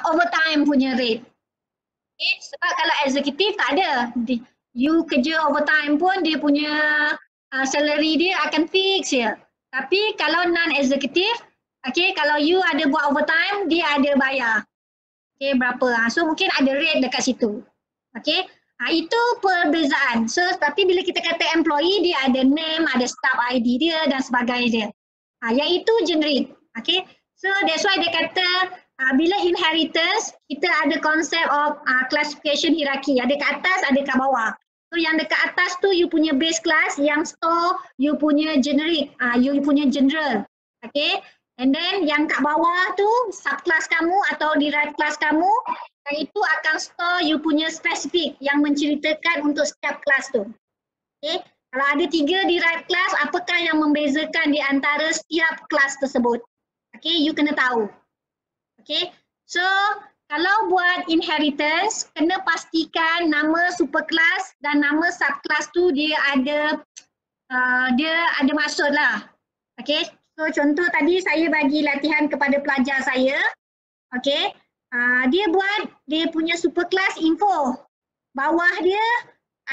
overtime punya rate. Okay, sebab kalau eksekutif tak ada. You kerja overtime pun dia punya salary dia akan fix ya. Tapi kalau non-eksekutif, okay, kalau you ada buat overtime, dia ada bayar. Okay, berapa. So mungkin ada rate dekat situ. Okay, itu perbezaan. So tapi bila kita kata employee, dia ada name, ada staff ID dia dan sebagainya. Yang itu generic. Okay, so that's why dia kata bila inheritance, kita ada konsep of classification hierarchy. Ada kat atas, ada kat bawah. So yang dekat atas tu you punya base class, yang store you punya generic, you punya general. Okay, and then yang kat bawah tu subclass kamu atau derived class kamu, yang itu akan store you punya spesifik yang menceritakan untuk setiap kelas tu. Okay, kalau ada 3 derived class, apakah yang membezakan di antara setiap kelas tersebut? Okay, you kena tahu. Okay, so kalau buat inheritance, kena pastikan nama superclass dan nama subclass tu dia ada maksud lah. Okay, so contoh tadi saya bagi latihan kepada pelajar saya. Okay, dia punya superclass info. Bawah dia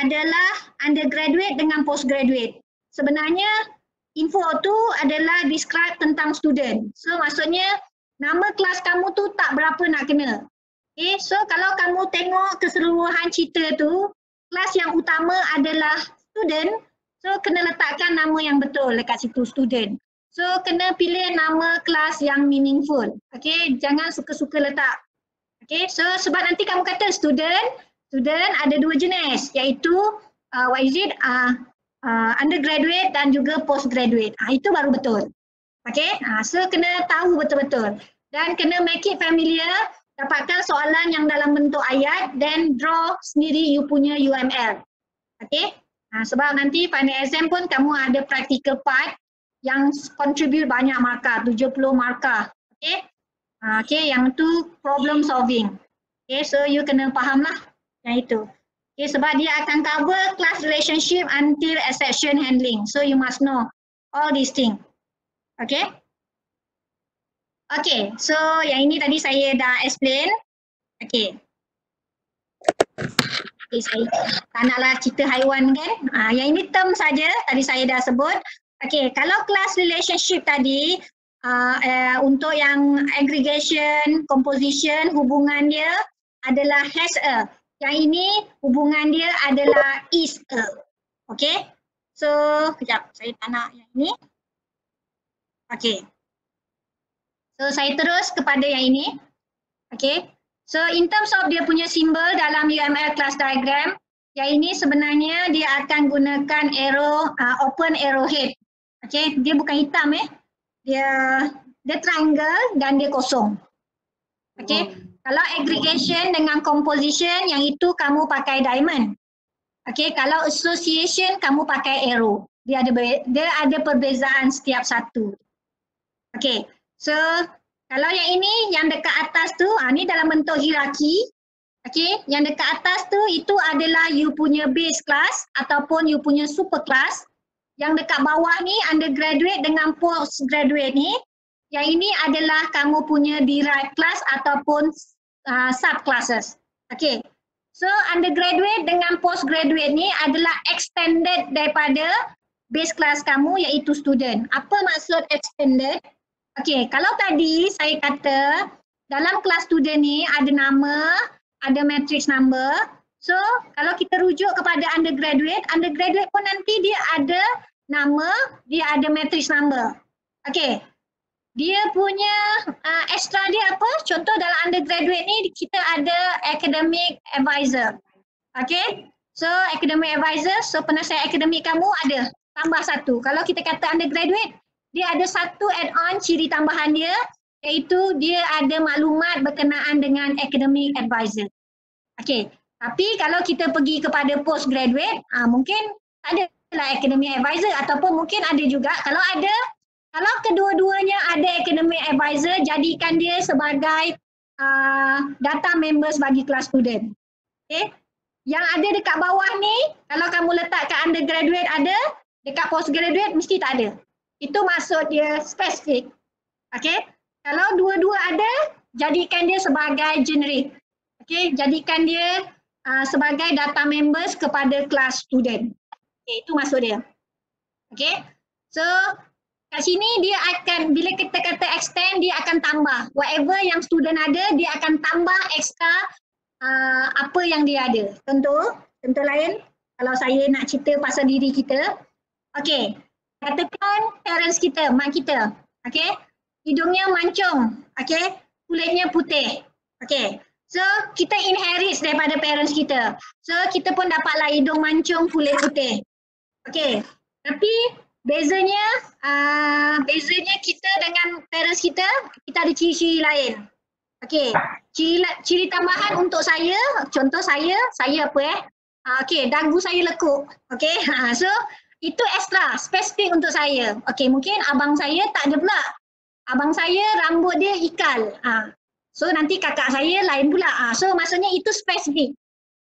adalah undergraduate dengan postgraduate. Sebenarnya info tu adalah describe tentang student. So maksudnya nama kelas kamu tu tak berapa nak kena. Okay, so kalau kamu tengok keseluruhan cerita tu, kelas yang utama adalah student, so kena letakkan nama yang betul dekat situ student. So kena pilih nama kelas yang meaningful. Okay, jangan suka-suka letak. Okay, so sebab nanti kamu kata student ada 2 jenis, iaitu undergraduate dan juga postgraduate. Itu baru betul. Okay, so kena tahu betul-betul dan kena make it familiar, dapatkan soalan yang dalam bentuk ayat dan draw sendiri you punya UML. Okay, sebab nanti final exam pun kamu ada practical part yang contribute banyak markah, 70 markah. Okay, okay, yang tu problem solving. Okay, so you kena faham lah yang itu. Okay, sebab dia akan cover class relationship until exception handling. So you must know all these things. Okay. Okay, so yang ini tadi saya dah explain. Okay. Okay, saya tak naklah cerita haiwan kan. Yang ini term saja tadi saya dah sebut. Okay, kalau class relationship tadi untuk yang aggregation, composition, hubungan dia adalah has a. Yang ini hubungan dia adalah is a. Okay. So, kejap saya tak nak yang ini. Okay. So saya terus kepada yang ini. Okay. So in terms of dia punya simbol dalam UML class diagram, yang ini sebenarnya dia akan gunakan arrow, open arrowhead. Okay. Dia bukan hitam Dia triangle dan dia kosong. Okay. Kalau aggregation dengan composition, yang itu kamu pakai diamond. Okay. Kalau association kamu pakai arrow. Dia ada perbezaan setiap satu. Okay, so kalau yang ini yang dekat atas tu, ni dalam bentuk hierarki. Okay, yang dekat atas tu itu adalah you punya base class ataupun you punya super class. Yang dekat bawah ni undergraduate dengan postgraduate ni, yang ini adalah kamu punya derived class ataupun subclasses. Okay, so undergraduate dengan postgraduate ni adalah extended daripada base class kamu iaitu student. Apa maksud extended? Okay, kalau tadi saya kata dalam kelas student ni ada nama, ada matrix number. So, kalau kita rujuk kepada undergraduate pun nanti dia ada nama, dia ada matrix number. Okay, dia punya extra dia apa? Contoh dalam undergraduate ni kita ada academic advisor. Okay, so academic advisor, so penasihat akademik kamu ada tambah satu. Kalau kita kata undergraduate, dia ada satu add-on ciri tambahan dia, iaitu dia ada maklumat berkenaan dengan academic advisor. Okay, tapi kalau kita pergi kepada postgraduate, mungkin tak ada lah academic advisor ataupun mungkin ada juga. Kalau kedua-duanya ada academic advisor, jadikan dia sebagai data members bagi kelas student. Okay, yang ada dekat bawah ni, kalau kamu letak kat undergraduate ada, dekat postgraduate mesti tak ada. Itu maksud dia spesifik. Okay. Kalau dua-dua ada, jadikan dia sebagai generic. Okay, jadikan dia sebagai data members kepada kelas student. Okay, itu maksud dia. Okay, so kat sini dia akan, bila kita kata extend, dia akan tambah. Whatever yang student ada, dia akan tambah extra apa yang dia ada. Contoh lain, kalau saya nak cerita pasal diri kita. Okay, katakan parents kita, mak kita. Okay, hidungnya mancung. Okay, kulitnya putih. Okay, so kita inherit daripada parents kita. So kita pun dapatlah hidung mancung, kulit putih. Okay, tapi bezanya kita dengan parents kita ada ciri-ciri lain. Okey, ciri tambahan untuk saya, contoh saya apa okey, dagu saya lekuk. Okey, so itu extra, spesifik untuk saya. Okey, mungkin abang saya tak ada pula. Abang saya rambut dia ikal. So nanti kakak saya lain pula. So maksudnya itu spesifik.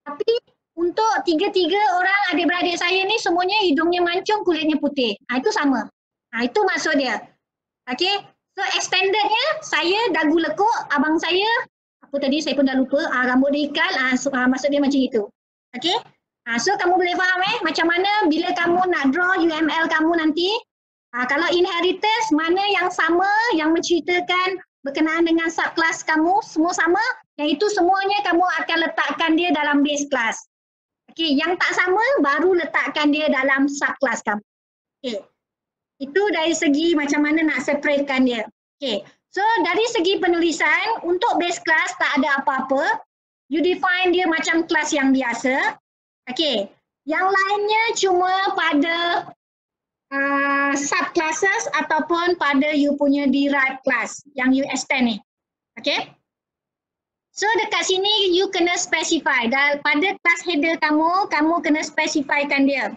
Tapi untuk tiga orang adik-beradik saya ni semuanya hidungnya mancung, kulitnya putih. Itu sama. Itu maksud dia. Okey. So extendednya saya dagu lekuk, abang saya apa tadi saya pun dah lupa, rambut dia ikal, maksud dia macam itu. Okey. So kamu boleh faham macam mana bila kamu nak draw UML kamu nanti, kalau inheritance mana yang sama, yang menceritakan berkenaan dengan subclass kamu, semua sama, yang itu semuanya kamu akan letakkan dia dalam base class. Okey, yang tak sama baru letakkan dia dalam subclass kamu. Okey. Itu dari segi macam mana nak separatekan dia. Okey. So dari segi penulisan, untuk base class tak ada apa-apa. You define dia macam kelas yang biasa. Okey. Yang lainnya cuma pada subclasses ataupun pada you punya derived class yang you extend ni. Okey. So dekat sini you kena specify. Dan pada class header kamu kena specifykan dia.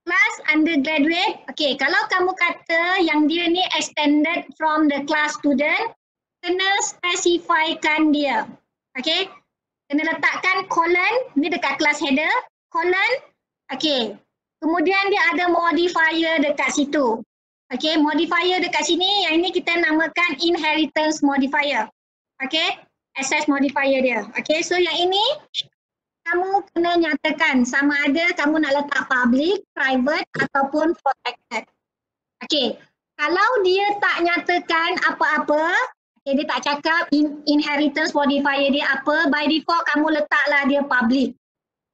Class undergraduate, okay, kalau kamu kata yang dia ni extended from the class student, kena specifykan dia. Okay, kena letakkan colon, ni dekat class header, colon, okay. Kemudian dia ada modifier dekat situ. Okay, modifier dekat sini, yang ini kita namakan inheritance modifier. Okay, access modifier dia. Okay, so yang ini kamu kena nyatakan sama ada kamu nak letak public, private ataupun protected. Okey, kalau dia tak nyatakan apa-apa, dia tak cakap inheritance modifier dia apa, by default kamu letaklah dia public.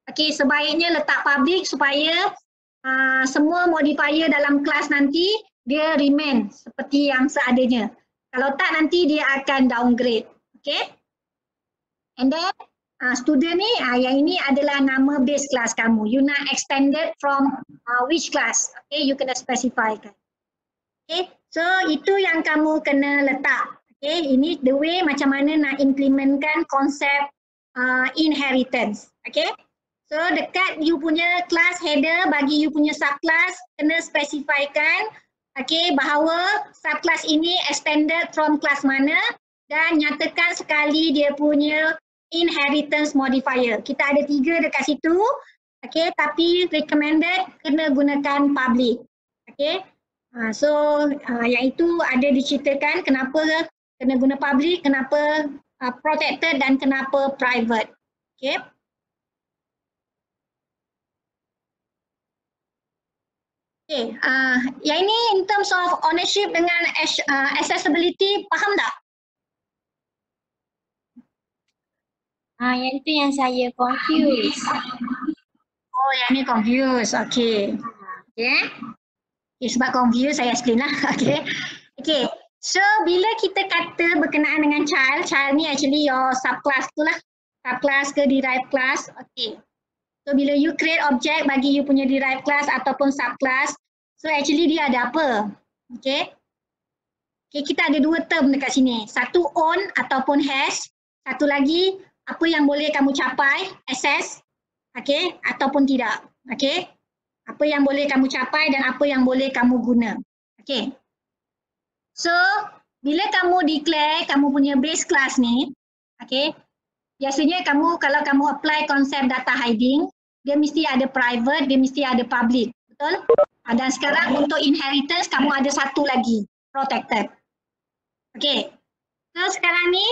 Okey, sebaiknya letak public supaya semua modifier dalam kelas nanti dia remain seperti yang seadanya. Kalau tak nanti dia akan downgrade. Okey? And then student ni, yang ini adalah nama base class kamu. You nak extended from which class? Okay, you kena specifykan. Okay, so itu yang kamu kena letak. Okay, ini the way macam mana nak implementkan konsep inheritance. Okay, so dekat you punya class header, bagi you punya subclass, kena specifykan okay, bahawa subclass ini extended from class mana dan nyatakan sekali dia punya inheritance modifier. Kita ada 3 dekat situ. Okay, tapi recommended kena gunakan public. Okay, so yang itu ada diceritakan kenapa kena guna public, kenapa protected dan kenapa private. Okay. Okay, yang ini in terms of ownership dengan accessibility, faham tak? Yang itu yang saya confuse. Oh, yang ni confuse. Okay. Okay. Sebab confuse saya explain lah. Okay. Okay. So, bila kita kata berkenaan dengan child ni actually your subclass tu lah. Subclass ke derived class. Okay. So, bila you create object bagi you punya derived class ataupun subclass, so actually dia ada apa? Okay. Okay, kita ada 2 term dekat sini. Satu own ataupun has. Satu lagi apa yang boleh kamu capai, access, okay, ataupun tidak, okay. Apa yang boleh kamu capai dan apa yang boleh kamu guna, okay. So, bila kamu declare kamu punya base class ni, okay, biasanya kamu kalau kamu apply konsep data hiding, dia mesti ada private, dia mesti ada public, betul? Dan sekarang untuk inheritance kamu ada satu lagi, protected, okay. So, sekarang ni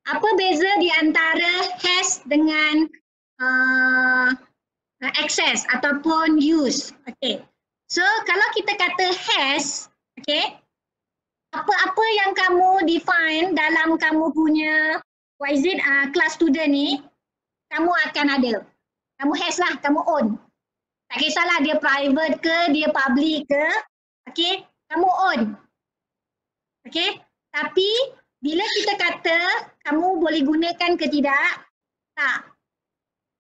Apa beza di antara has dengan access ataupun use? Okay. So kalau kita kata has, okay, apa-apa yang kamu define dalam kamu punya class student ni, kamu akan ada. Kamu has lah, kamu own. Tak kisahlah dia private ke, dia public ke, okay, kamu own. Okay, tapi bila kita kata kamu boleh gunakan ke tidak, tak.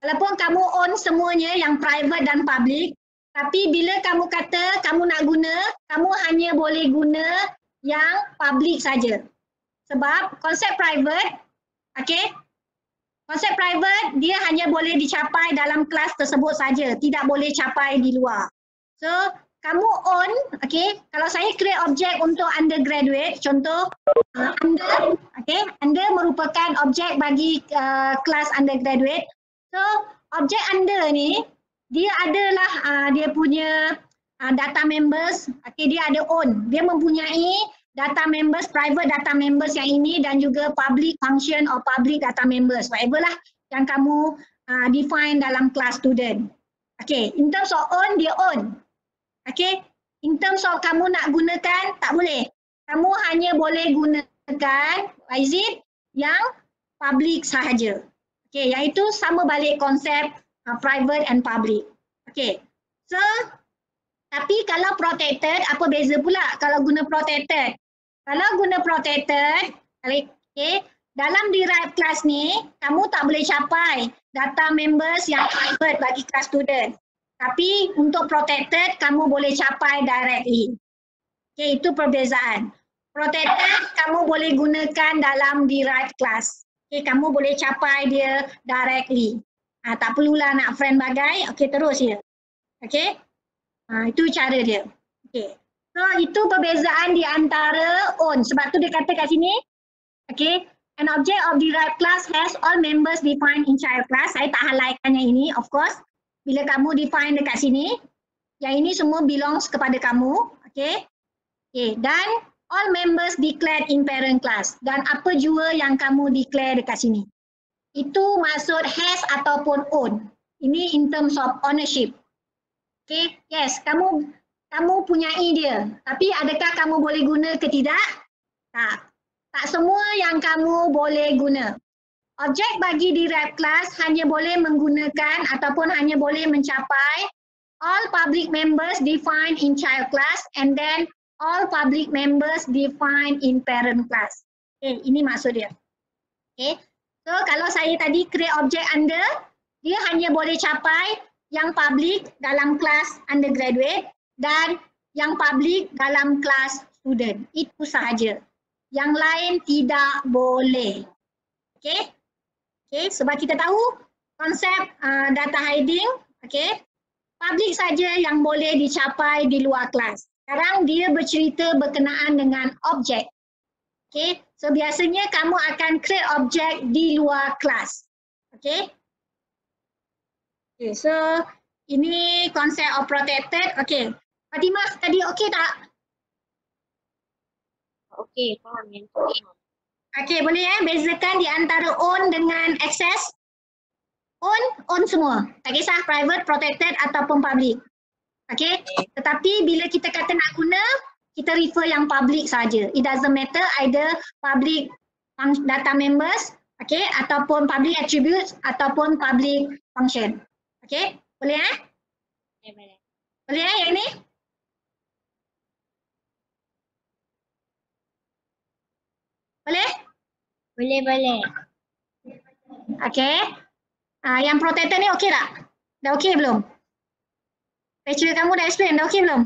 Walaupun kamu own semuanya yang private dan public, tapi bila kamu kata kamu nak guna, kamu hanya boleh guna yang public saja. Sebab konsep private, okay, konsep private dia hanya boleh dicapai dalam kelas tersebut saja, tidak boleh capai di luar. So, kamu own, okay, kalau saya create objek untuk undergraduate, contoh anda, okay, anda merupakan objek bagi kelas undergraduate. So, objek anda ni, dia adalah dia punya data members, okay, dia ada own, dia mempunyai data members, private data members yang ini dan juga public function or public data members, whatever lah yang kamu define dalam kelas student. Okay, in terms of own, dia own. Okay, in terms of kamu nak gunakan, tak boleh. Kamu hanya boleh gunakan YZ yang public sahaja. Okay, iaitu sama balik konsep private and public. Okay, so tapi kalau protected, apa beza pula kalau guna protected? Kalau guna protected, okay, dalam derived class ni, kamu tak boleh capai data members yang private bagi kelas student. Tapi untuk protected, kamu boleh capai directly. Okay, itu perbezaan. Protected, kamu boleh gunakan dalam derived class. Okay, kamu boleh capai dia directly. Tak perlulah nak friend bagai, okay, terus je. Okay. Itu cara dia. Okay. So itu perbezaan di antara own. Sebab tu dia kata kat sini, okay, an object of derived class has all members defined in child class. Saya tak highlightkan yang ini, of course. Bila kamu define dekat sini, yang ini semua belongs kepada kamu. Okay. Okay. Dan all members declared in parent class. Dan apa jua yang kamu declare dekat sini. Itu maksud has ataupun own. Ini in terms of ownership. Okay, yes, kamu punyai dia. Tapi adakah kamu boleh guna ke tidak? Tak. Tak semua yang kamu boleh guna. Objek bagi derived class hanya boleh menggunakan ataupun hanya boleh mencapai all public members defined in child class and then all public members defined in parent class. Okay, ini maksud dia. Okay, so kalau saya tadi create objek anda, dia hanya boleh capai yang public dalam kelas undergraduate dan yang public dalam kelas student. Itu sahaja. Yang lain tidak boleh. Okay? Okay, sebab kita tahu konsep data hiding, okay, public saja yang boleh dicapai di luar kelas. Sekarang dia bercerita berkenaan dengan objek. Okay, so biasanya kamu akan create objek di luar kelas. Okay? Okay, so ini konsep of protected. Okay, Fatimah tadi okey tak? Okey, faham yang tu. Okay, boleh bezakan di antara own dengan access? Own semua. Tak kisah private, protected ataupun public. Okay, tetapi bila kita kata nak guna, kita refer yang public saja. It doesn't matter either public data members, okay, ataupun public attributes ataupun public function. Okay, boleh Boleh. Boleh yang ini? Boleh? Boleh. Okay. Yang protected ni okey tak? Dah okey belum? Lecturer kamu dah explain, dah okey belum?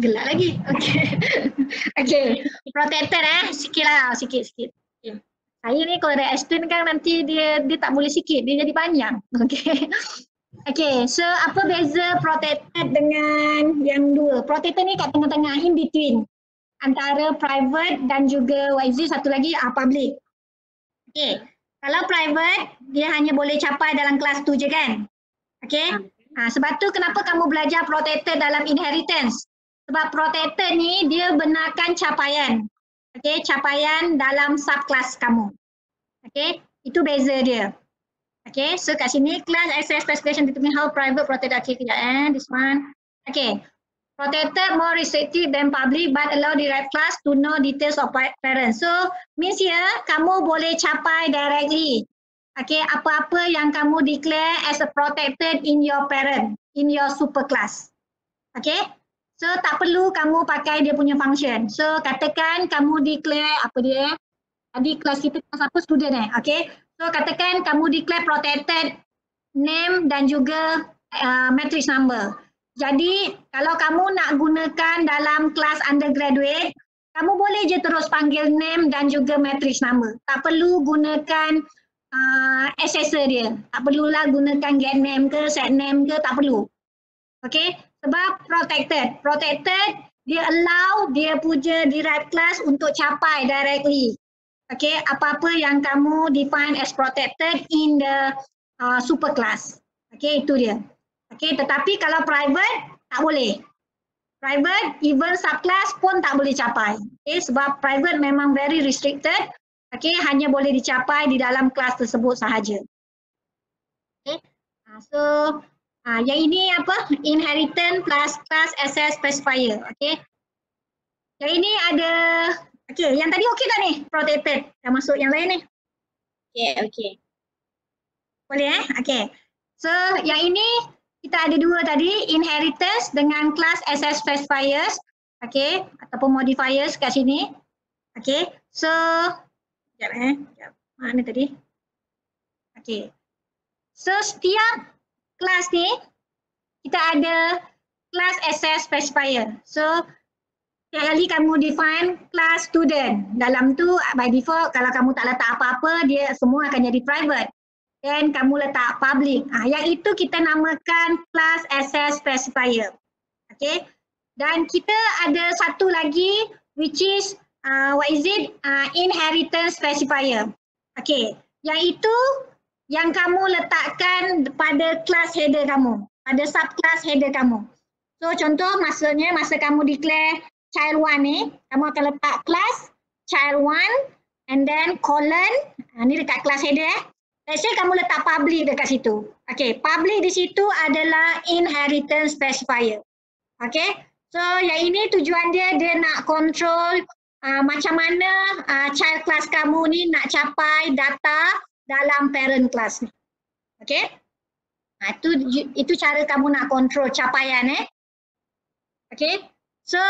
Gelak lagi. Okay. Okay. Protected sikit. Okay. Saya ni kalau dah explain kan nanti dia tak boleh sikit, dia jadi panjang. Okay. Okay, so apa beza protected dengan yang dua? Protected ni kat tengah-tengah, in between. Antara private dan juga YZ, satu lagi public. Okay, kalau private, dia hanya boleh capai dalam kelas tu je kan? Okay, sebab tu kenapa kamu belajar protected dalam inheritance? Sebab protected ni dia benarkan capaian. Okey, capaian dalam subclass kamu. Okey, itu beza dia. Okey, so kat sini class access specification determine how private protected. Okey, kejap this one. Okey. Protected more restrictive than public but allow derived class to know details of parents. So means here kamu boleh capai directly. Okay, apa-apa yang kamu declare as a protected in your parent, in your superclass. Okay, so tak perlu kamu pakai dia punya function. So katakan kamu declare apa dia? Tadi kelas kita kelas apa student okay. So katakan kamu declare protected name dan juga matrix number. Jadi kalau kamu nak gunakan dalam kelas undergraduate, kamu boleh je terus panggil name dan juga matrix number. Tak perlu gunakan accessor dia. Tak perlulah gunakan get name ke set name ke, tak perlu. Okay, sebab protected. Protected dia allow dia punya derived class untuk capai directly. Okay, apa-apa yang kamu define as protected in the superclass. Okay, itu dia. Okay, tetapi kalau private tak boleh. Private even subclass pun tak boleh capai. Okay, sebab private memang very restricted. Okay, hanya boleh dicapai di dalam kelas tersebut sahaja. Okay, so yang ini apa? Inheritance plus class access specifier. Okay, yang ini ada. Okay, yang tadi okey tak ni? Protected. Dah masuk yang lain ni. Okay. Boleh Okay. So yang ini kita ada dua tadi, inheritance dengan class access specifiers. Okay, ataupun modifiers kat sini. Okay, so sekejap mana tadi? Okay. So setiap kelas ni kita ada class access specifier. So setiap kali kamu define class student, dalam tu by default kalau kamu tak letak apa-apa dia semua akan jadi private. Dan kamu letak public. Yang itu kita namakan class access specifier. Okay. Dan kita ada satu lagi which is inheritance specifier. Okay. Yang itu yang kamu letakkan pada class header kamu, pada subclass header kamu. So contoh maksudnya masa kamu declare child 1 ni, kamu akan letak class child 1 and then colon, ni dekat class header Let's say kamu letak public dekat situ. Okay, public di situ adalah inheritance specifier. Okay, so yang ini tujuan dia nak control macam mana child class kamu ni nak capai data dalam parent class ni. Okay, itu cara kamu nak control capaian Okay, so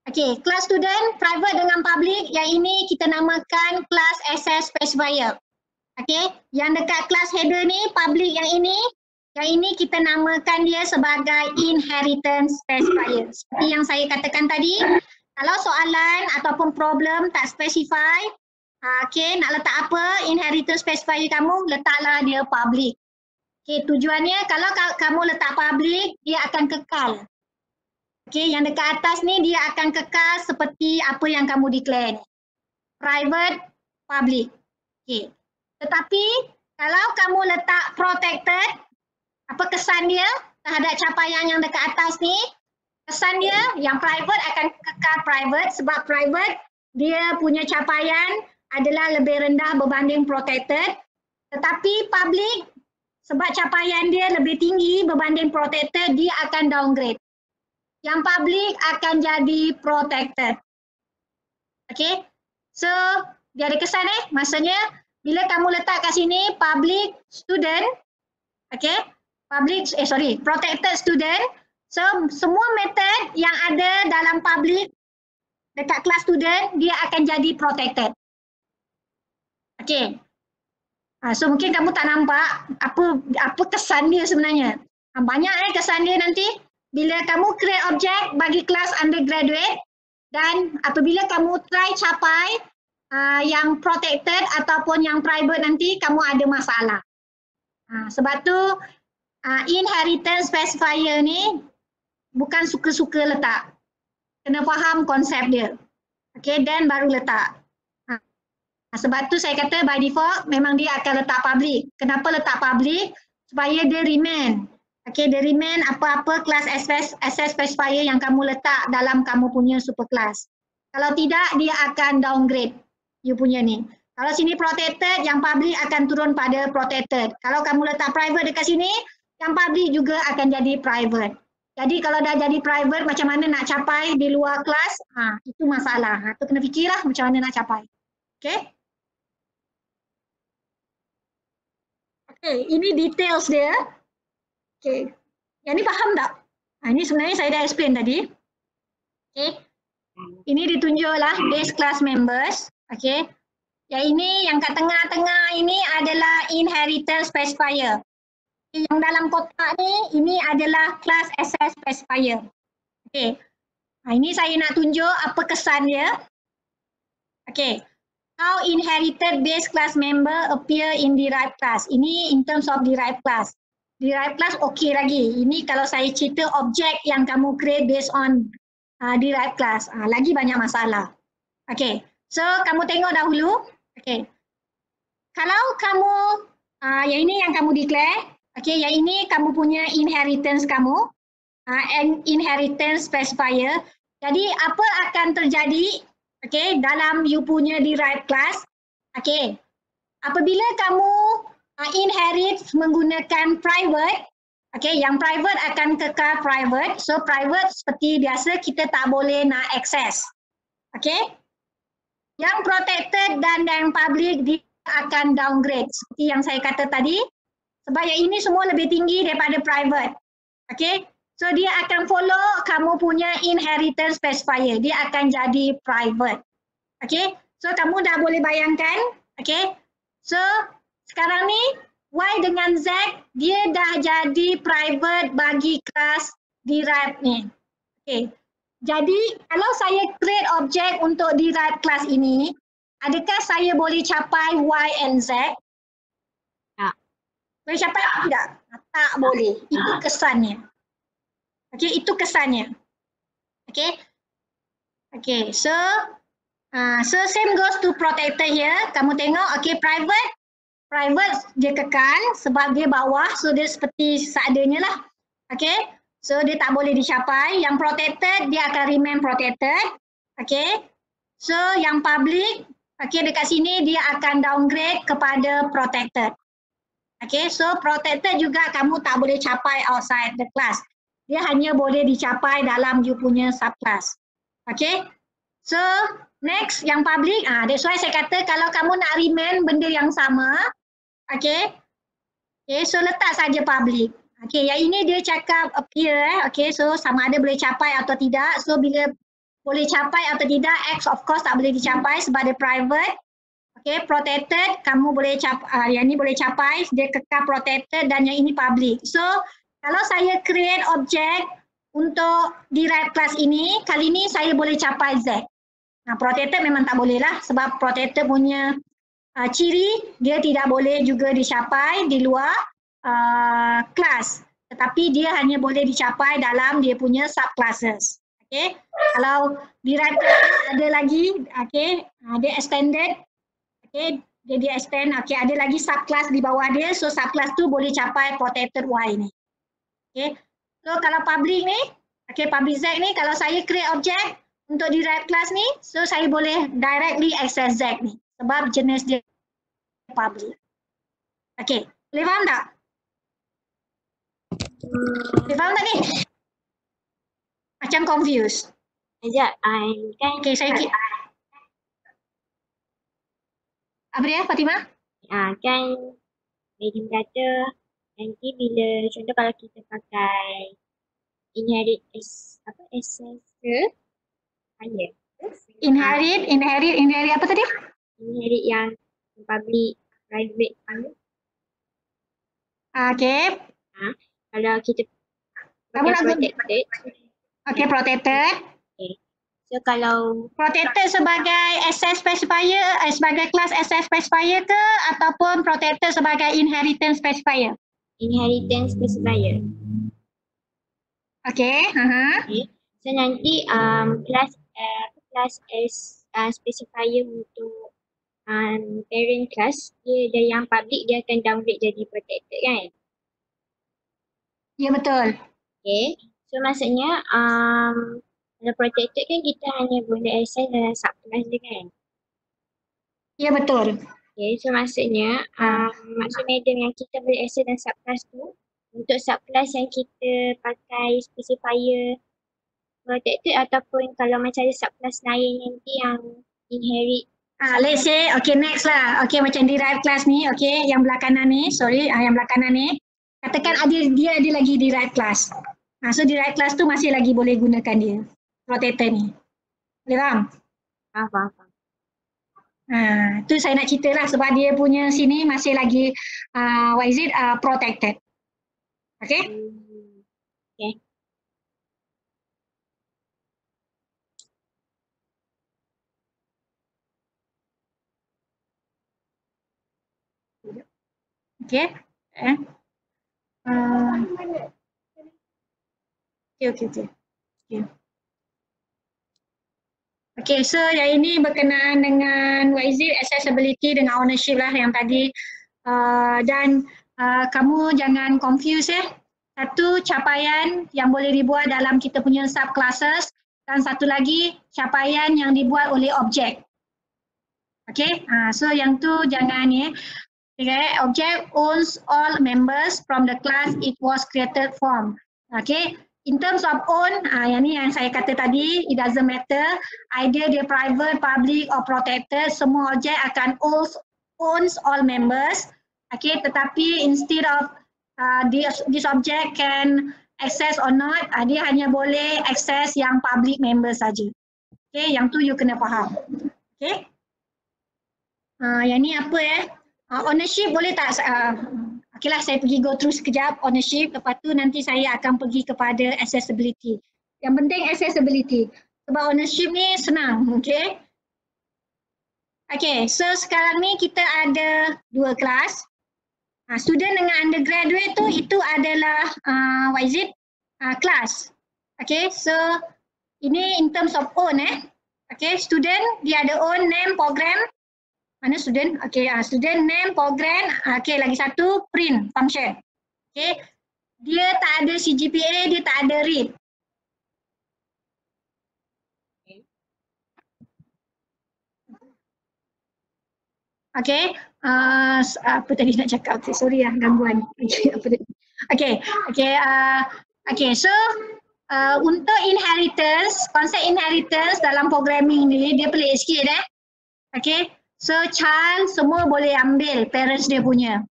okay, class student private dengan public, yang ini kita namakan class access specifier. Okay, yang dekat class header ni public yang ini kita namakan dia sebagai inheritance specifier. Seperti yang saya katakan tadi, kalau soalan ataupun problem tak specify, okay, nak letak apa inheritance specifier kamu, letaklah dia public. Okay, tujuannya kalau kamu letak public, dia akan kekal. Okay, yang dekat atas ni dia akan kekal seperti apa yang kamu declare ni. Private, public. Okay. Tetapi kalau kamu letak protected, apa kesan dia terhadap capaian yang dekat atas ni? Kesan dia yang private akan kekal private sebab private dia punya capaian adalah lebih rendah berbanding protected. Tetapi public sebab capaian dia lebih tinggi berbanding protected, dia akan downgrade. Yang public akan jadi protected. Okay, so dia ada kesan maksudnya bila kamu letak kat sini public student, okay, protected student, so semua method yang ada dalam public dekat kelas student dia akan jadi protected. Okay, so mungkin kamu tak nampak apa kesan dia sebenarnya. Banyak kesan dia nanti bila kamu create object bagi kelas undergraduate dan apabila kamu try capai yang protected ataupun yang private nanti kamu ada masalah. Sebab tu inheritance specifier ni bukan suka-suka letak. Kena faham konsep dia. Okay, then baru letak. Sebab tu saya kata by default memang dia akan letak public. Kenapa letak public? Supaya dia remain. Okay, dia remain apa-apa kelas access specifier yang kamu letak dalam kamu punya super class. Kalau tidak, dia akan downgrade you punya ni. Kalau sini protected, yang public akan turun pada protected. Kalau kamu letak private dekat sini, yang public juga akan jadi private. Jadi kalau dah jadi private, macam mana nak capai di luar kelas, itu masalah. Itu kena fikirlah macam mana nak capai. Okay? Okay, ini details dia. Okay. Yang ni faham tak? Ini sebenarnya saya dah explain tadi. Okay. Ini ditunjuklah base class members. Okay. Yang ini, yang kat tengah-tengah ini adalah inheritance specifier. Yang dalam kotak ni, ini adalah class access specifier. Okay. Ini saya nak tunjuk apa kesan dia. Okay. How inherited base class member appear in derived class. Ini in terms of derived class. Derived class okey lagi. Ini kalau saya cerita objek yang kamu create based on derived class. Lagi banyak masalah. Okay. So kamu tengok dahulu. Okay. Kalau kamu, yang ini yang kamu declare. Okay. Yang ini kamu punya inheritance kamu. Inheritance specifier. Jadi apa akan terjadi? Okay. Dalam you punya derived class. Okay. Apabila kamu inherit menggunakan private, okay, yang private akan kekal private. So private seperti biasa kita tak boleh nak access. Okay. Yang protected dan yang public dia akan downgrade seperti yang saya kata tadi. Sebab yang ini semua lebih tinggi daripada private. Okay. So dia akan follow kamu punya inheritance specifier. Dia akan jadi private. Okay. So kamu dah boleh bayangkan. Okay. So sekarang ni Y dengan Z dia dah jadi private bagi kelas derived ni. Okay. Jadi kalau saya create objek untuk derived class ini, adakah saya boleh capai Y and Z? Tak. Boleh capai atau tidak? Tak boleh. Itu kesannya. Okay, itu kesannya. Okay. Okay, so same goes to protected here. Kamu tengok, okay, private dia kekal sebab dia bawah, so dia seperti seadanya lah. Okay, so dia tak boleh dicapai. Yang protected, dia akan remain protected. Okay, so yang public, okay, dekat sini dia akan downgrade kepada protected. Okay, so protected juga kamu tak boleh capai outside the class. Dia hanya boleh dicapai dalam you punya subclass. Okay, so next yang public, that's why saya kata kalau kamu nak remain benda yang sama, okay, so letak saja public. Okay, yang ini dia cakap appear, okay, so sama ada boleh capai atau tidak. So bila boleh capai atau tidak, X of course tak boleh dicapai sebab dia private. Okay, protected, kamu boleh capai, yang ini boleh capai, dia kekal protected dan yang ini public. So kalau saya create objek untuk derived class ini, kali ini saya boleh capai Z. Protected memang tak boleh lah sebab protected punya ciri dia tidak boleh juga dicapai di luar kelas. Tetapi dia hanya boleh dicapai dalam dia punya subclasses. Okay. Kalau derived class ada lagi, okay, dia extended. Okay, dia extend, okay, ada lagi subclass di bawah dia, so subclass tu boleh capai protected Y ni. Okay, so kalau public ni, okay, public Z ni, kalau saya create objek untuk derived class ni, so saya boleh directly access Z ni, sebab jenis dia public. Okay, boleh faham tak? Boleh faham tak ni? Macam confused. Sekejap, kan. Okay, saya apa dia, Fatimah? Kan Megan kata nanti bila contoh kalau kita pakai inherit access ke Inherit apa tadi? Inherit yang public private tu. Okay. Kalau kita Kamu nak protected. Okay, protected. So kalau protected sebagai access specifier, sebagai kelas access specifier ke ataupun protected sebagai inheritance specifier? Inheritance specifier. Okay. Okay. So nanti kelas specifier untuk parent class dia yang public dia akan downgrade jadi protected kan? Ya betul. Okay. So maksudnya kalau protected kan kita hanya boleh access dalam subclass je kan? Ya betul. Okay. So maksudnya Ha. maksud medium yang kita boleh access dalam subclass tu untuk subclass yang kita pakai specifier protected ataupun kalau macam ada subclass lain nanti yang inherit Let's say, okay next lah. Okay macam derived class ni, okay yang belah kanan ni, sorry, yang belah kanan ni. Katakan dia ada lagi derived class. So derived class tu masih lagi boleh gunakan dia, protector ni. Boleh faham? Faham. Tu saya nak cerita lah sebab dia punya sini masih lagi what is it, protected. Okay? Okay. Okay? Okay. Okay, so yang ini berkenaan dengan what is it, accessibility dengan ownership lah yang tadi. Dan kamu jangan confuse Satu capaian yang boleh dibuat dalam kita punya subclasses dan satu lagi capaian yang dibuat oleh objek. Okay, so yang tu jangan Okay, object owns all members from the class it was created from. Okay, in terms of own, yang ni yang saya kata tadi, it doesn't matter either dia private, public or protected, semua objek akan owns all members. Okay, tetapi instead of this object can access or not, dia hanya boleh access yang public member saja. Okay, yang tu you kena faham. Okay, yang ni apa ownership boleh tak? Okeylah saya pergi go through sekejap ownership, lepas tu nanti saya akan pergi kepada accessibility. Yang penting accessibility. Sebab ownership ni senang, okay? Okay, so sekarang ni kita ada dua kelas. Student dengan undergraduate tu itu adalah what is it? Kelas. Okay, so ini in terms of own Okay, student dia ada own name, program. Mana student? Okay, student name, program. Okay, lagi satu print function. Okay, dia tak ada CGPA, dia tak ada read. Okay, apa tadi nak cakap? Okay, sorry gangguan. Okay, so untuk inheritance, konsep inheritance dalam programming ni dia pelik sikit Okay, so child semua boleh ambil parents dia punya.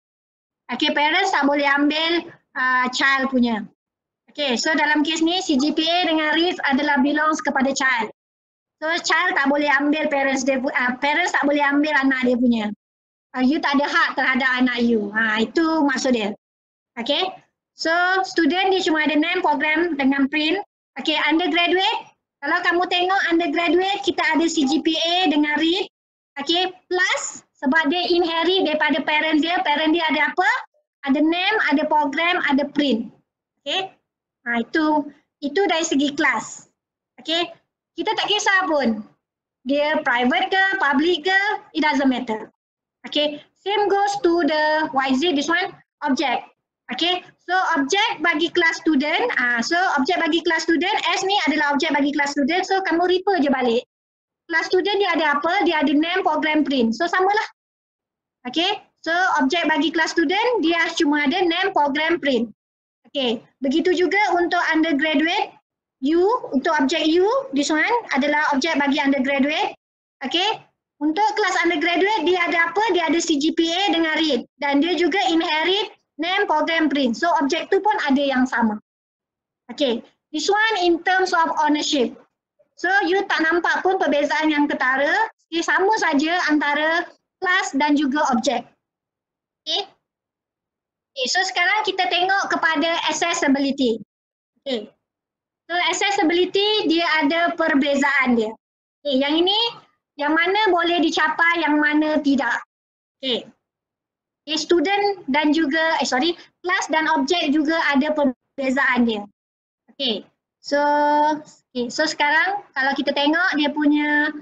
Okay, parents tak boleh ambil child punya. Okay, so dalam kes ni CGPA dengan read adalah belongs kepada child. So child tak boleh ambil parents dia, parents tak boleh ambil anak dia punya. You tak ada hak terhadap anak you. Itu maksud dia. Okay, so student dia cuma ada name, program dengan print. Okay, undergraduate, kalau kamu tengok undergraduate kita ada CGPA dengan read. Okay, plus sebab dia inherit daripada parent dia ada apa? Ada name, ada program, ada print. Okay, itu dari segi kelas. Okay, kita tak kisah pun. Dia private ke, public ke, it doesn't matter. Okay, same goes to the, what is it, this one? Object. Okay, so object bagi kelas student, so object bagi kelas student, S ni adalah object bagi kelas student, so kamu refer je balik. Kelas student dia ada apa? Dia ada name, program, print. So samalah. Okay, so objek bagi kelas student dia cuma ada name, program, print. Okay, begitu juga untuk undergraduate, U, untuk objek U, this one adalah objek bagi undergraduate. Okay, untuk kelas undergraduate dia ada apa? Dia ada CGPA dengan read dan dia juga inherit name, program, print. So objek tu pun ada yang sama. Okay, this one in terms of ownership. So you tak nampak pun perbezaan yang ketara, dia sama saja antara kelas dan juga objek. Okay. So sekarang kita tengok kepada accessibility. Okay. So accessibility dia ada perbezaan dia. Okay, yang ini yang mana boleh dicapai, yang mana tidak. Okay. Okay, student dan juga kelas dan objek juga ada perbezaan dia. Okay. So sekarang kalau kita tengok dia punya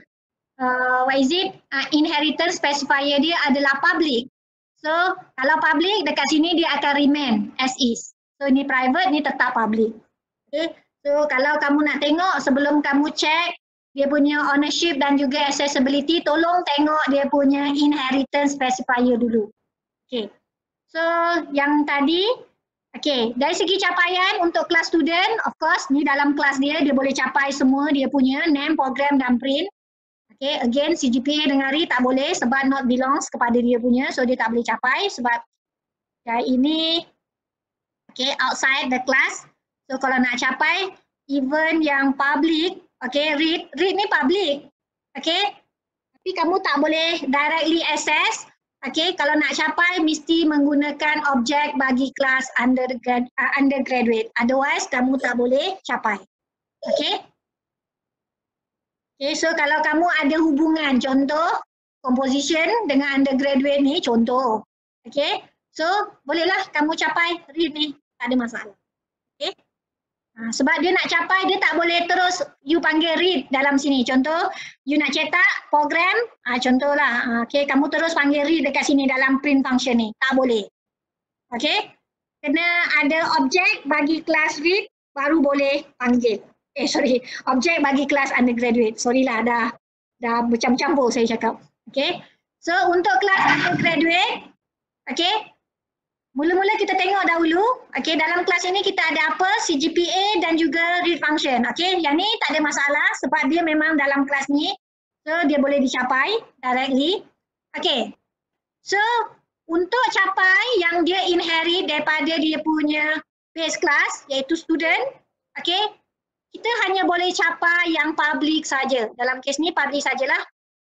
what is it? Inheritance specifier dia adalah public. So kalau public dekat sini dia akan remain as is. So ni private, ni tetap public. Okay. So kalau kamu nak tengok sebelum kamu check dia punya ownership dan juga accessibility, tolong tengok dia punya inheritance specifier dulu. Okay. So yang tadi, okay, dari segi capaian untuk kelas student, of course ni dalam kelas dia boleh capai semua dia punya name, program dan print. Okay, again CGPA dengan read tak boleh sebab not belongs kepada dia punya, so dia tak boleh capai sebab ini okay, outside the class. So kalau nak capai even yang public, okay, read ni public, okay, tapi kamu tak boleh directly access. Okay, kalau nak capai mesti menggunakan objek bagi kelas undergraduate, otherwise kamu tak boleh capai. Okay. Okay, so kalau kamu ada hubungan, contoh composition dengan undergraduate ni, contoh. Okay, so bolehlah kamu capai read ni, tak ada masalah. Okay. Sebab dia nak capai, dia tak boleh terus you panggil read dalam sini. Contoh, you nak cetak program, contohlah, okay, kamu terus panggil read dekat sini dalam print function ni. Tak boleh. Okay, kena ada objek bagi kelas read, baru boleh panggil. Objek bagi kelas undergraduate. Sorry lah, dah bercampur-campur saya cakap. Okay, so untuk kelas undergraduate, okay, mula-mula kita tengok dahulu, okay, dalam kelas ini kita ada apa? CGPA dan juga read function. Okay, yang ni tak ada masalah sebab dia memang dalam kelas ni, so dia boleh dicapai directly. Okay, so untuk capai yang dia inherit daripada dia punya base class iaitu student, okay, kita hanya boleh capai yang public saja. Dalam kes ni public sajalah.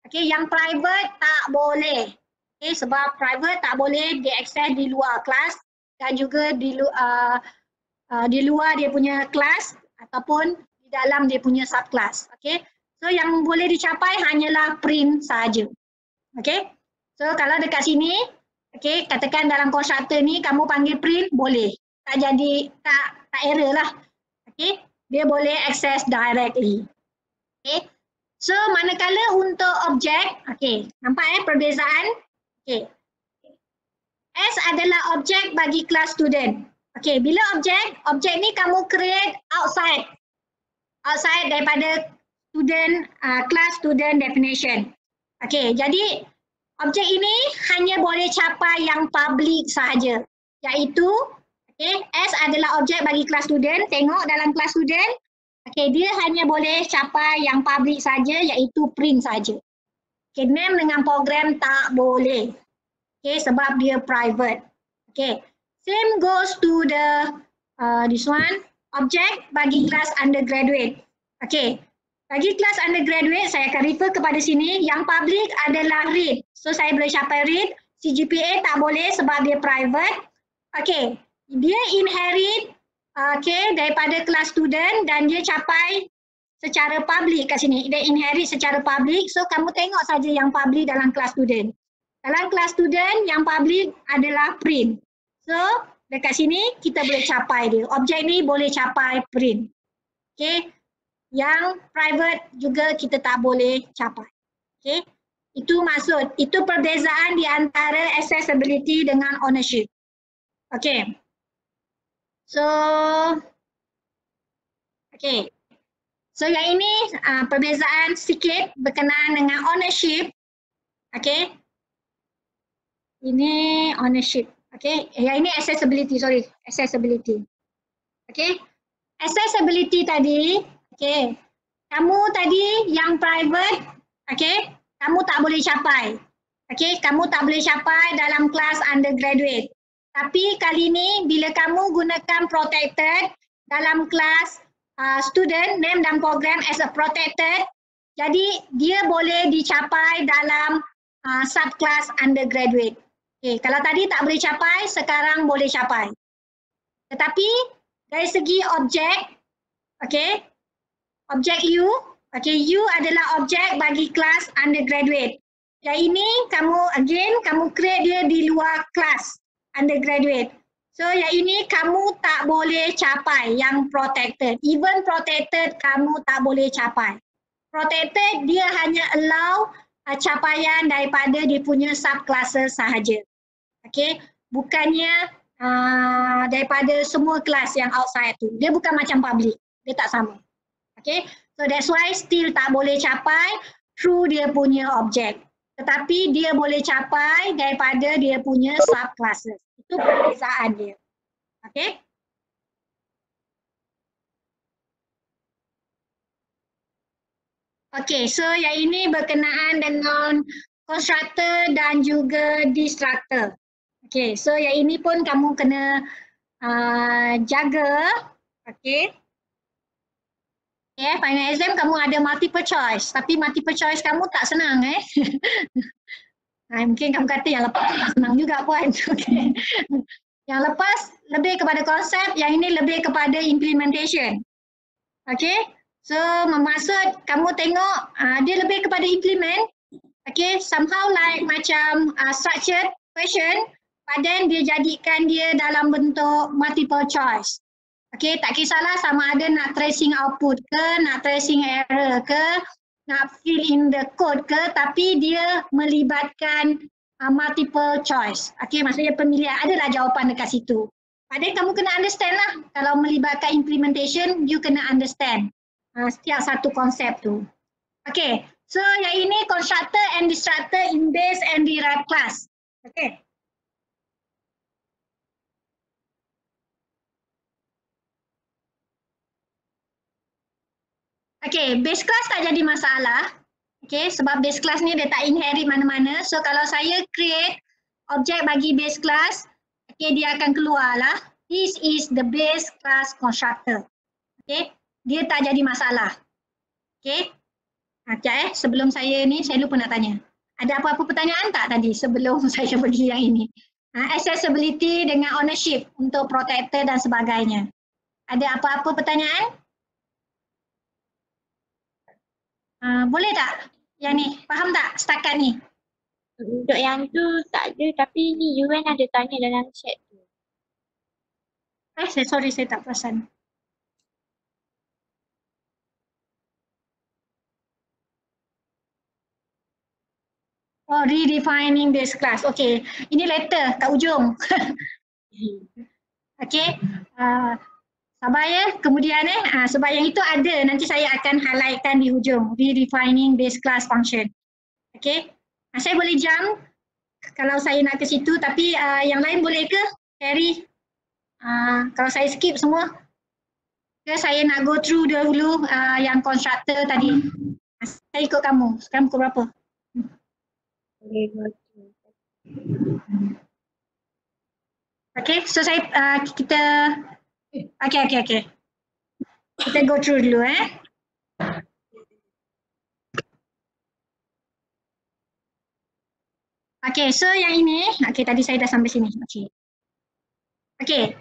Okay, yang private tak boleh. Okay, sebab private tak boleh diakses di luar kelas dan juga di luar dia punya kelas ataupun di dalam dia punya subkelas. Okay, so yang boleh dicapai hanyalah print saja. Okay, so kalau dekat sini, okay, katakan dalam constructor ni kamu panggil print, boleh. Tak jadi, tak error lah. Okay, dia boleh access directly. Okay, so manakala untuk objek, okay, nampak perbezaan? Okay, S adalah objek bagi kelas student. Okay, bila objek ni kamu create outside daripada student, class student definition. Okay, jadi objek ini hanya boleh capai yang public sahaja, iaitu okay, S adalah objek bagi kelas student. Tengok dalam kelas student, okay, dia hanya boleh capai yang public saja, iaitu print saja. Okay, name dengan program tak boleh. Okay, sebab dia private. Okay, same goes to the this one, objek bagi kelas undergraduate. Okay, bagi kelas undergraduate saya akan refer kepada sini. Yang public adalah read. So saya boleh capai read. CGPA tak boleh sebab dia private. Okay, dia inherit okay, daripada kelas student dan dia capai secara public kat sini. Dia inherit secara public. So kamu tengok saja yang public dalam kelas student. Dalam kelas student yang public adalah print. So dekat sini kita boleh capai dia. Objek ni boleh capai print. Okay, yang private juga kita tak boleh capai. Okay, itu maksud, itu perbezaan di antara accessibility dengan ownership. Okay. So, okay. So yang ini perbezaan sedikit berkenaan dengan ownership. Okay. Ini ownership. Okay. Yang ini accessibility, sorry. Accessibility. Okay. Accessibility tadi, okay. Kamu tadi yang private, okay. Kamu tak boleh capai. Okay. Kamu tak boleh capai dalam kelas undergraduate. Tapi kali ini bila kamu gunakan protected dalam kelas student, name dan program as a protected, jadi dia boleh dicapai dalam subclass undergraduate. Okay, kalau tadi tak boleh capai, sekarang boleh capai. Tetapi dari segi objek, okay, objek U, okay, U adalah objek bagi kelas undergraduate. Yang ini kamu create dia di luar kelas undergraduate. So yang ini kamu tak boleh capai yang protected. Even protected kamu tak boleh capai. Protected dia hanya allow capaian daripada dia punya subclasses sahaja. Okay, bukannya daripada semua kelas yang outside tu. Dia bukan macam public, dia tak sama. Okay, so that's why still tak boleh capai through dia punya objek. Tetapi dia boleh capai daripada dia punya subclasses. Itu perbezaan dia. Okay. Okay, so yang ini berkenaan dengan constructor dan juga destructor. Okay, so yang ini pun kamu kena jaga. Okay. Final exam kamu ada multiple choice, tapi multiple choice kamu tak senang mungkin kamu kata yang lepas tak senang juga puan. Okay. Yang lepas lebih kepada konsep, yang ini lebih kepada implementation. Okay, so bermaksud kamu tengok dia lebih kepada implement. Okay, somehow like macam structured question, but then dia jadikan dia dalam bentuk multiple choice. Okay, tak kisahlah sama ada nak tracing output ke, nak tracing error ke, nak fill in the code ke, tapi dia melibatkan multiple choice. Okay, maksudnya pemilihan, adalah jawapan dekat situ. Padahal kamu kena understand lah, kalau melibatkan implementation, you kena understand setiap satu konsep tu. Okay, so yang ini constructor and destructor in base and derived class. Okay. Okay, base class tak jadi masalah. Okay, sebab base class ni dia tak inherit mana-mana. So kalau saya create objek bagi base class, okay, dia akan keluar lah. This is the base class constructor. Okay, dia tak jadi masalah. Okay, sekejap sebelum saya ni, saya lupa nak tanya. Ada apa-apa pertanyaan tak tadi sebelum saya pergi yang ini? Accessibility dengan ownership untuk protector dan sebagainya. Ada apa-apa pertanyaan? Boleh tak? Yang ni, faham tak setakat ni? Untuk yang tu tak ada, tapi ni Yuan ada tanya dalam chat tu. Sorry, saya tak perasan. Oh, redefining base class. Okay, ini letter kat ujung. Okay, sabar kemudian sebab yang itu ada, nanti saya akan highlightkan di hujung, redefining base class function. Okay, saya boleh jump kalau saya nak ke situ, tapi yang lain boleh ke carry? Kalau saya skip semua, ke saya nak go through dulu yang constructor tadi. Saya ikut kamu, sekarang pukul berapa? Okay, so kita okay. Kita go through dulu Okay, so yang ini, okay tadi saya dah sampai sini. Okay.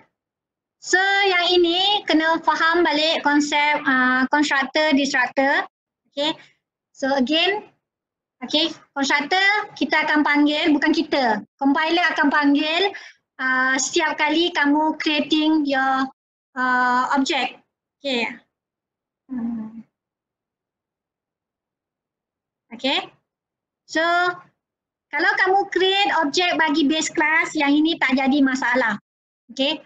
So yang ini kena faham balik konsep constructor, destructor. Okay. So again, okay, constructor kita akan panggil, bukan kita, compiler akan panggil setiap kali kamu creating your object. Okay. Okay. So kalau kamu create objek bagi base class, yang ini tak jadi masalah. Okay.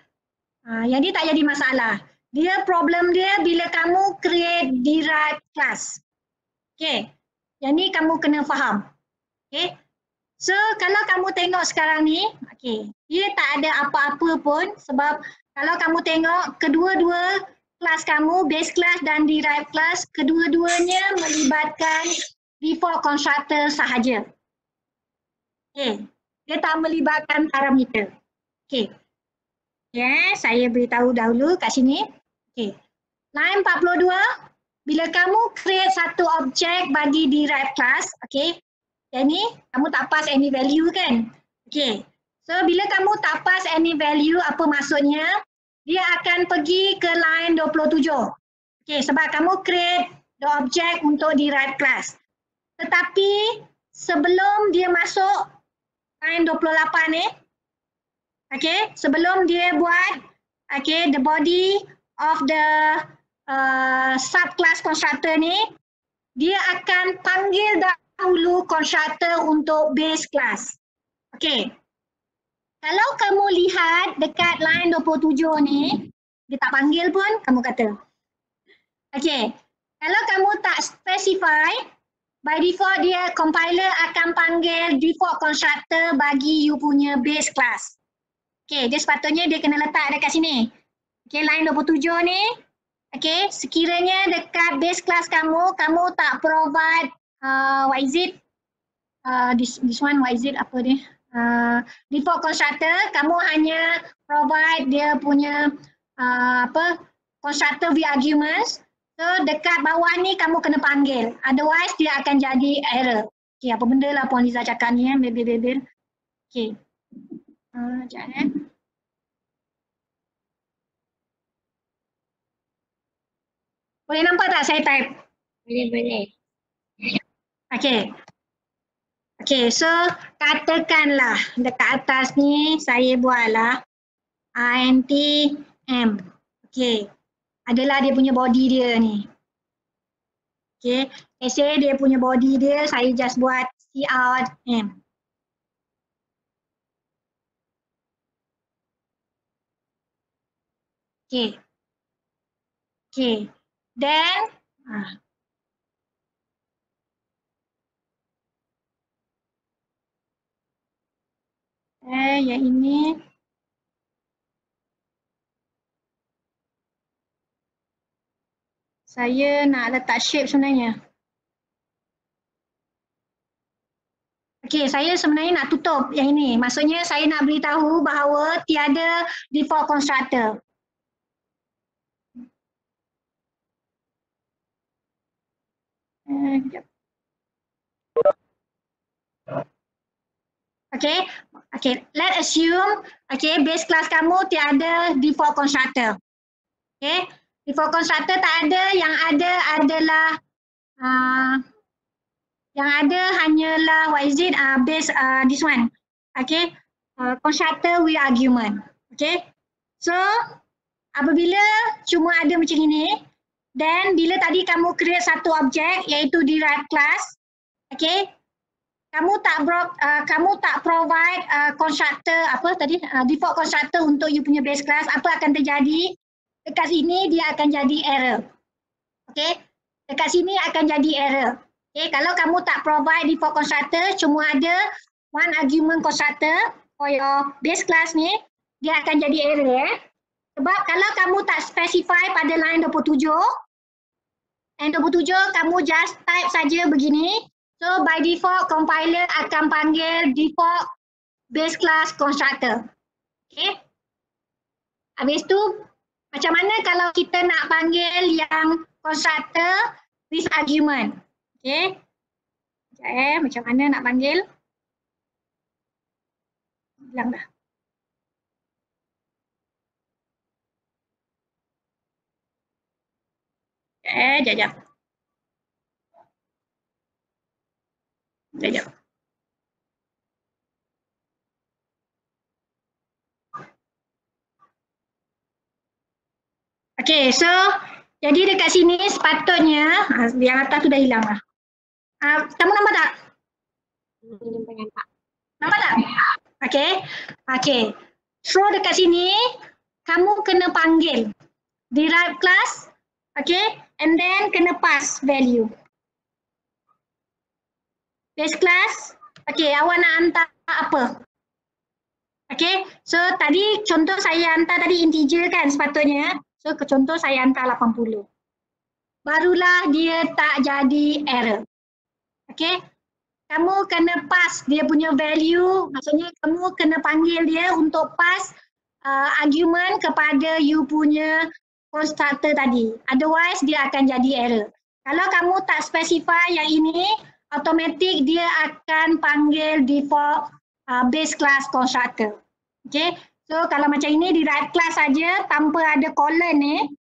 Yang ini tak jadi masalah. Dia problem dia bila kamu create derived class. Okay. Yang ni kamu kena faham. Okay. So kalau kamu tengok sekarang ni, okay, dia tak ada apa-apa pun sebab kalau kamu tengok kedua-dua kelas kamu, base class dan derived class, kedua-duanya melibatkan default constructor sahaja. Okay. Dia tak melibatkan parameter. Okay. Saya beritahu dahulu kat sini. Okay. Line 42, bila kamu create satu objek bagi derived class, okay, yang ni kamu tak pass any value kan? Okay. So bila kamu tak pass any value, apa maksudnya? Dia akan pergi ke line 27. Okay, sebab kamu create the object untuk derived class. Tetapi sebelum dia masuk line 28 ni, okay, sebelum dia buat okay, the body of the subclass constructor ni, dia akan panggil dahulu constructor untuk base class. Okay. Kalau kamu lihat dekat line 27 ni, dia tak panggil pun, kamu kata. Okey, kalau kamu tak specify, by default dia compiler akan panggil default constructor bagi you punya base class. Okey, dia sepatutnya dia kena letak dekat sini. Okey, line 27 ni. Okey, sekiranya dekat base class kamu, kamu tak provide what is it? This one, what is it? Apa dia? Default constructor, kamu hanya provide dia punya constructor with arguments. So dekat bawah ni kamu kena panggil, otherwise dia akan jadi error. Okay, apa benda lah Puan Liza cakap ni bebel-bebel. Okay. Sekejap Boleh nampak tak saya type? Boleh. Okay. Okay, so katakanlah dekat atas ni saya buatlah int m. Okay. Adalah dia punya body dia ni. Okay, essay dia punya body dia, saya just buat cout m. Okay. Okay. Then, yang ini. Saya nak letak shape sebenarnya. Okey, saya sebenarnya nak tutup yang ini. Maksudnya saya nak beritahu bahawa tiada default constructor. Okay, let's assume base class kamu tiada default constructor. Okay, default constructor tak ada, yang ada adalah hanyalah what is it, base this one. Okay, constructor with argument. Okay, so apabila cuma ada macam ini, then bila tadi kamu create satu objek iaitu derived class, okay, kamu tak provide constructor default constructor untuk you punya base class, apa akan terjadi? Dekat sini dia akan jadi error. Okay, dekat sini akan jadi error. Okay, kalau kamu tak provide default constructor, cuma ada one argument constructor for your base class ni, dia akan jadi error. Sebab kalau kamu tak specify pada line 27, kamu just type saja begini. So by default compiler akan panggil default base class constructor. Okay. Habis tu macam mana kalau kita nak panggil yang constructor with argument? Okay. Macam mana nak panggil? Hilang dah. Sekejap. Okay, so jadi dekat sini sepatutnya, yang atas tu dah hilang lah. Kamu nampak tak? Nampak tak? Okay. So dekat sini, kamu kena panggil derived class, okay, and then kena pass value. Base class, okay, awak nak hantar apa? Okay, so tadi contoh saya hantar tadi integer kan sepatutnya. So contoh saya hantar 80. Barulah dia tak jadi error. Okay, kamu kena pass dia punya value, maksudnya kamu kena panggil dia untuk pass argument kepada you punya constructor tadi. Otherwise dia akan jadi error. Kalau kamu tak specify yang ini, automatic dia akan panggil default base class constructor. Okay, so kalau macam ini derived class saja tanpa ada colon ni,